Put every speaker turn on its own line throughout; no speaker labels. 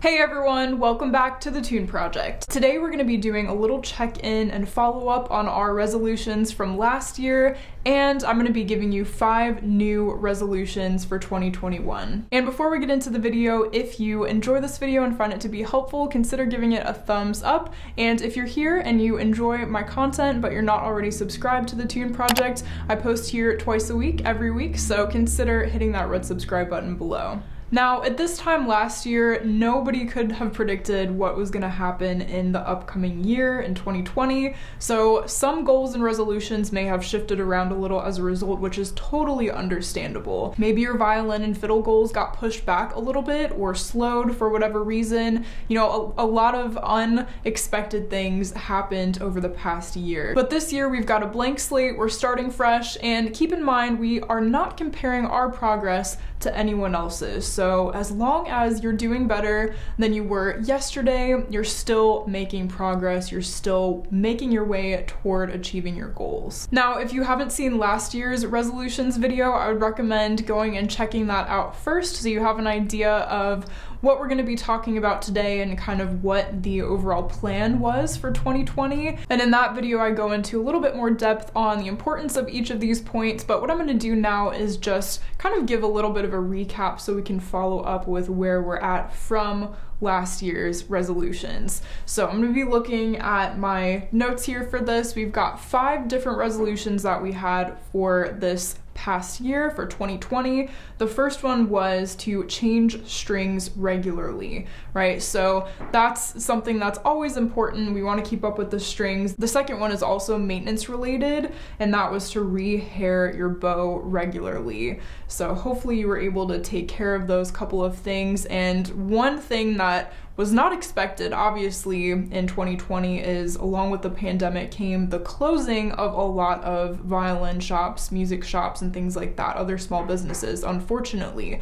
Hey everyone, welcome back to the Tune Project. Today we're going to be doing a little check-in and follow-up on our resolutions from last year, and I'm going to be giving you 5 new resolutions for 2021. And before we get into the video, if you enjoy this video and find it to be helpful, consider giving it a thumbs up. And if you're here and you enjoy my content but you're not already subscribed to the Tune Project, I post here twice a week, every week, so consider hitting that red subscribe button below. Now, at this time last year, nobody could have predicted what was going to happen in the upcoming year in 2020, so some goals and resolutions may have shifted around a little as a result, which is totally understandable. Maybe your violin and fiddle goals got pushed back a little bit or slowed for whatever reason. You know, a lot of unexpected things happened over the past year. But this year, we've got a blank slate, we're starting fresh, and keep in mind, we are not comparing our progress to anyone else's. So as long as you're doing better than you were yesterday, you're still making progress, you're still making your way toward achieving your goals. Now, if you haven't seen last year's resolutions video, I would recommend going and checking that out first so you have an idea of what we're going to be talking about today and kind of what the overall plan was for 2020. And in that video, I go into a little bit more depth on the importance of each of these points, but what I'm going to do now is just kind of give a little bit of a recap so we can follow up with where we're at from last year's resolutions. So I'm going to be looking at my notes here for this. We've got 5 different resolutions that we had for this past year, for 2020. The first one was to change strings regularly, right? So that's something that's always important. We want to keep up with the strings. The second one is also maintenance related, and that was to rehair your bow regularly. So hopefully you were able to take care of those couple of things. And one thing that was not expected, obviously, in 2020 is, along with the pandemic came the closing of a lot of violin shops, music shops, and things like that, other small businesses, unfortunately.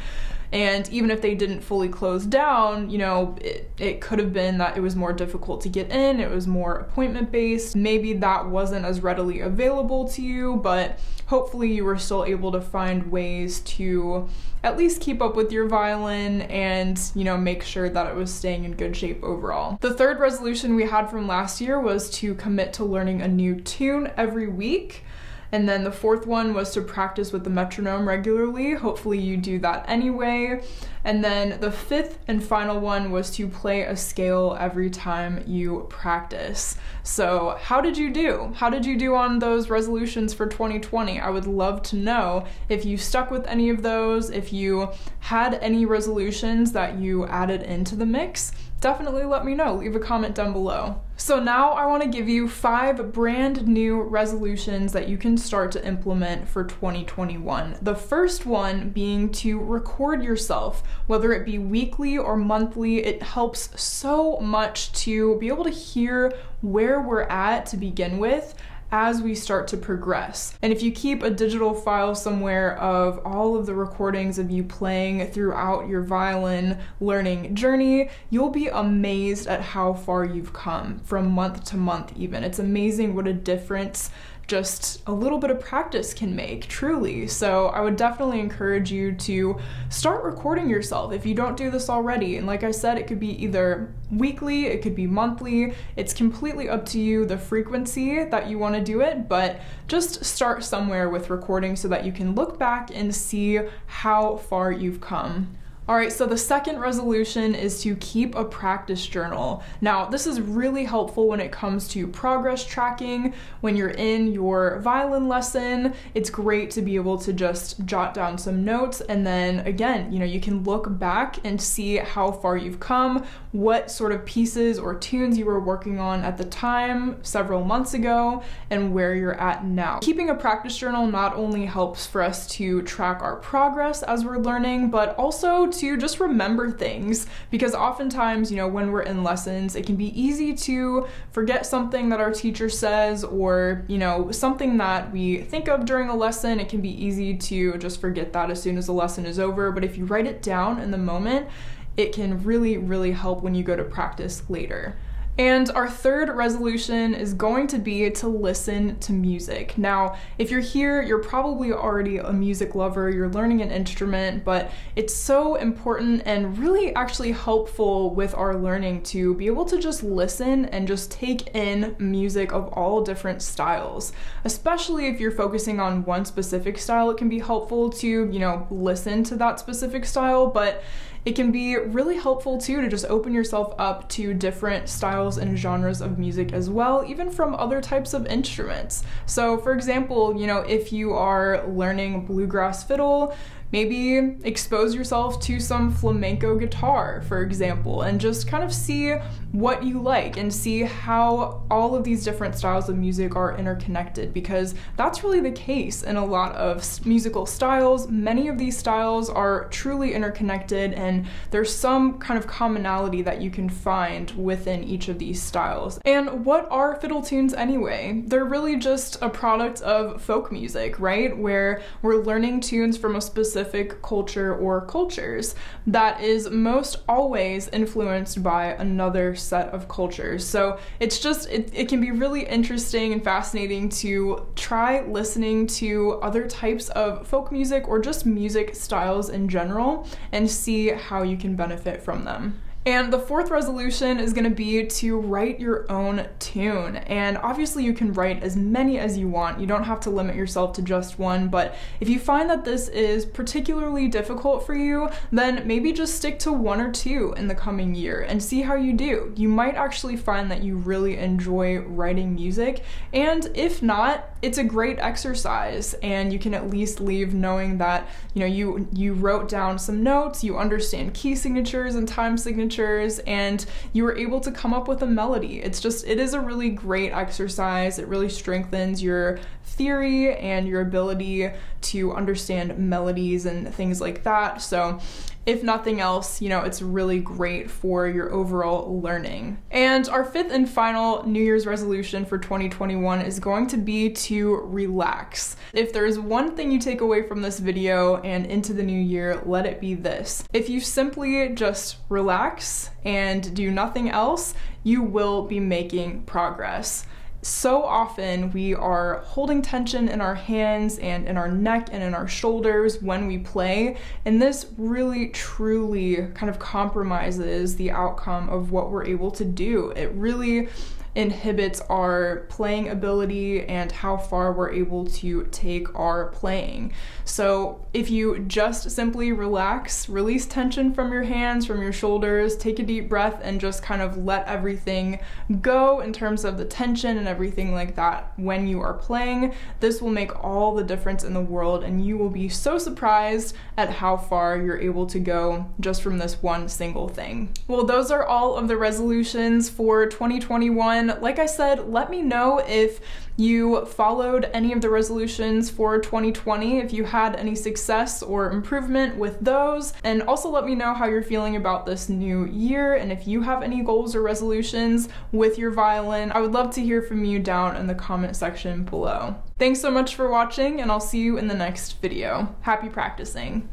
And even if they didn't fully close down, you know, it could have been that it was more difficult to get in, it was more appointment-based, maybe that wasn't as readily available to you, but hopefully you were still able to find ways to at least keep up with your violin and, you know, make sure that it was staying in good shape overall. The third resolution we had from last year was to commit to learning a new tune every week. And then the fourth one was to practice with the metronome regularly. Hopefully you do that anyway. And then the fifth and final one was to play a scale every time you practice. So how did you do? How did you do on those resolutions for 2020? I would love to know if you stuck with any of those, if you had any resolutions that you added into the mix. Definitely let me know. Leave a comment down below. So now I want to give you 5 brand new resolutions that you can start to implement for 2021. The first one being to record yourself, whether it be weekly or monthly. It helps so much to be able to hear where we're at to begin with as we start to progress. And if you keep a digital file somewhere of all of the recordings of you playing throughout your violin learning journey, you'll be amazed at how far you've come from month to month even. It's amazing what a difference just a little bit of practice can make, truly. So I would definitely encourage you to start recording yourself if you don't do this already. And like I said, it could be either weekly, it could be monthly. It's completely up to you, the frequency that you want to do it, but just start somewhere with recording so that you can look back and see how far you've come. All right, so the second resolution is to keep a practice journal. Now, this is really helpful when it comes to progress tracking. When you're in your violin lesson, it's great to be able to just jot down some notes, and then again, you know, you can look back and see how far you've come, what sort of pieces or tunes you were working on at the time several months ago, and where you're at now. Keeping a practice journal not only helps for us to track our progress as we're learning, but also to just remember things, because oftentimes, you know, when we're in lessons, it can be easy to forget something that our teacher says, or, you know, something that we think of during a lesson. It can be easy to just forget that as soon as the lesson is over, but if you write it down in the moment, it can really, really help when you go to practice later. And our third resolution is going to be to listen to music. Now, if you're here, you're probably already a music lover, you're learning an instrument, but it's so important and really actually helpful with our learning to be able to just listen and just take in music of all different styles. Especially if you're focusing on one specific style, it can be helpful to, listen to that specific style, but it can be really helpful too to just open yourself up to different styles and genres of music as well, even from other types of instruments. So for example, if you are learning bluegrass fiddle, maybe expose yourself to some flamenco guitar, for example, and just kind of see what you like and see how all of these different styles of music are interconnected, because that's really the case in a lot of musical styles. Many of these styles are truly interconnected, and there's some kind of commonality that you can find within each of these styles. And what are fiddle tunes anyway? They're really just a product of folk music, right? Where we're learning tunes from a specific culture or cultures that is most always influenced by another set of cultures. So it's just, it can be really interesting and fascinating to try listening to other types of folk music or just music styles in general and see how you can benefit from them. And the fourth resolution is going to be to write your own tune. And obviously you can write as many as you want. You don't have to limit yourself to just one, but if you find that this is particularly difficult for you, then maybe just stick to one or two in the coming year and see how you do. You might actually find that you really enjoy writing music, and if not, it's a great exercise, and you can at least leave knowing that you wrote down some notes, you understand key signatures and time signatures, and you were able to come up with a melody. It is a really great exercise. It really strengthens your theory and your ability to understand melodies and things like that. So if nothing else, it's really great for your overall learning. And our fifth and final New Year's resolution for 2021 is going to be to relax. If there's one thing you take away from this video and into the new year, let it be this. If you simply just relax and do nothing else, you will be making progress. So often we are holding tension in our hands and in our neck and in our shoulders when we play, and this really truly kind of compromises the outcome of what we're able to do. It really inhibits our playing ability and how far we're able to take our playing. So if you just simply relax, release tension from your hands, from your shoulders, take a deep breath, and just kind of let everything go in terms of the tension and everything like that when you are playing, this will make all the difference in the world, and you will be so surprised at how far you're able to go just from this one single thing. Well, those are all of the resolutions for 2021. Like I said, let me know if you followed any of the resolutions for 2020, if you had any success or improvement with those, and also let me know how you're feeling about this new year, and if you have any goals or resolutions with your violin. I would love to hear from you down in the comment section below. Thanks so much for watching, and I'll see you in the next video. Happy practicing!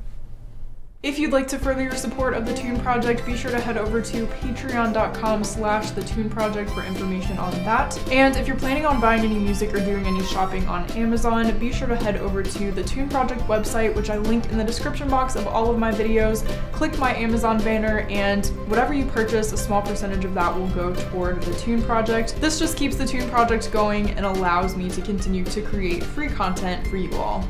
If you'd like to further your support of the Tune Project, be sure to head over to patreon.com/thetuneproject for information on that. And if you're planning on buying any music or doing any shopping on Amazon, be sure to head over to the Tune Project website, which I linked in the description box of all of my videos. Click my Amazon banner, and whatever you purchase, a small percentage of that will go toward the Tune Project. This just keeps the Tune Project going and allows me to continue to create free content for you all.